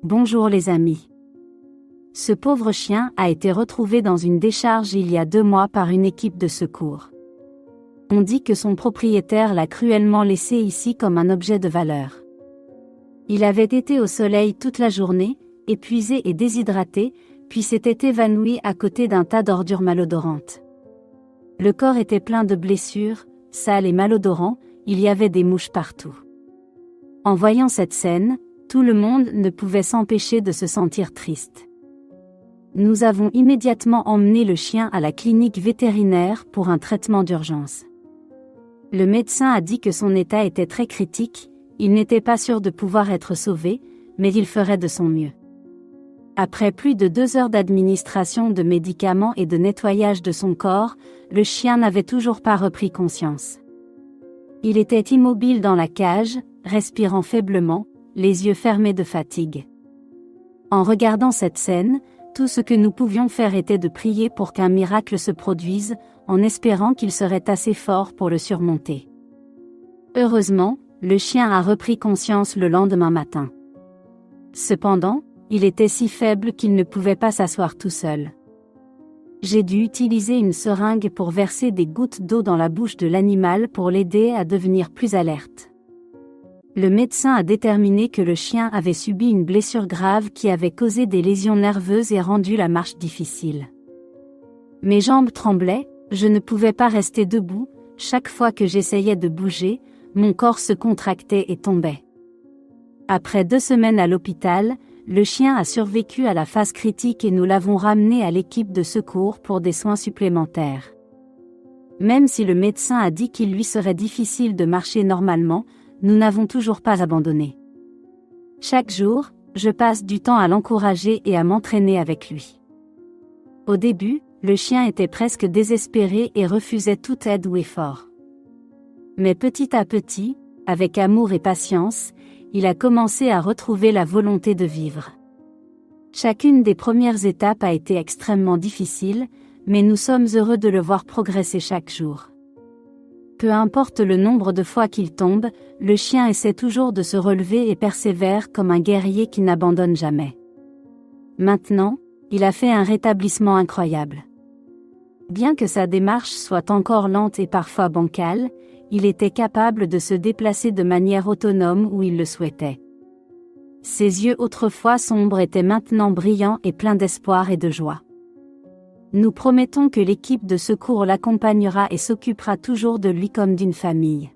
Bonjour les amis. Ce pauvre chien a été retrouvé dans une décharge il y a 2 mois par une équipe de secours. On dit que son propriétaire l'a cruellement laissé ici comme un objet de valeur. Il avait été au soleil toute la journée, épuisé et déshydraté, puis s'était évanoui à côté d'un tas d'ordures malodorantes. Le corps était plein de blessures, sale et malodorant, il y avait des mouches partout. En voyant cette scène, tout le monde ne pouvait s'empêcher de se sentir triste. Nous avons immédiatement emmené le chien à la clinique vétérinaire pour un traitement d'urgence. Le médecin a dit que son état était très critique, il n'était pas sûr de pouvoir être sauvé, mais il ferait de son mieux. Après plus de 2 heures d'administration de médicaments et de nettoyage de son corps, le chien n'avait toujours pas repris conscience. Il était immobile dans la cage, respirant faiblement, les yeux fermés de fatigue. En regardant cette scène, tout ce que nous pouvions faire était de prier pour qu'un miracle se produise, en espérant qu'il serait assez fort pour le surmonter. Heureusement, le chien a repris conscience le lendemain matin. Cependant, il était si faible qu'il ne pouvait pas s'asseoir tout seul. J'ai dû utiliser une seringue pour verser des gouttes d'eau dans la bouche de l'animal pour l'aider à devenir plus alerte. Le médecin a déterminé que le chien avait subi une blessure grave qui avait causé des lésions nerveuses et rendu la marche difficile. Mes jambes tremblaient, je ne pouvais pas rester debout, chaque fois que j'essayais de bouger, mon corps se contractait et tombait. Après 2 semaines à l'hôpital, le chien a survécu à la phase critique et nous l'avons ramené à l'équipe de secours pour des soins supplémentaires. Même si le médecin a dit qu'il lui serait difficile de marcher normalement, nous n'avons toujours pas abandonné. Chaque jour, je passe du temps à l'encourager et à m'entraîner avec lui. Au début, le chien était presque désespéré et refusait toute aide ou effort. Mais petit à petit, avec amour et patience, il a commencé à retrouver la volonté de vivre. Chacune des premières étapes a été extrêmement difficile, mais nous sommes heureux de le voir progresser chaque jour. Peu importe le nombre de fois qu'il tombe, le chien essaie toujours de se relever et persévère comme un guerrier qui n'abandonne jamais. Maintenant, il a fait un rétablissement incroyable. Bien que sa démarche soit encore lente et parfois bancale, il était capable de se déplacer de manière autonome où il le souhaitait. Ses yeux autrefois sombres étaient maintenant brillants et pleins d'espoir et de joie. Nous promettons que l'équipe de secours l'accompagnera et s'occupera toujours de lui comme d'une famille.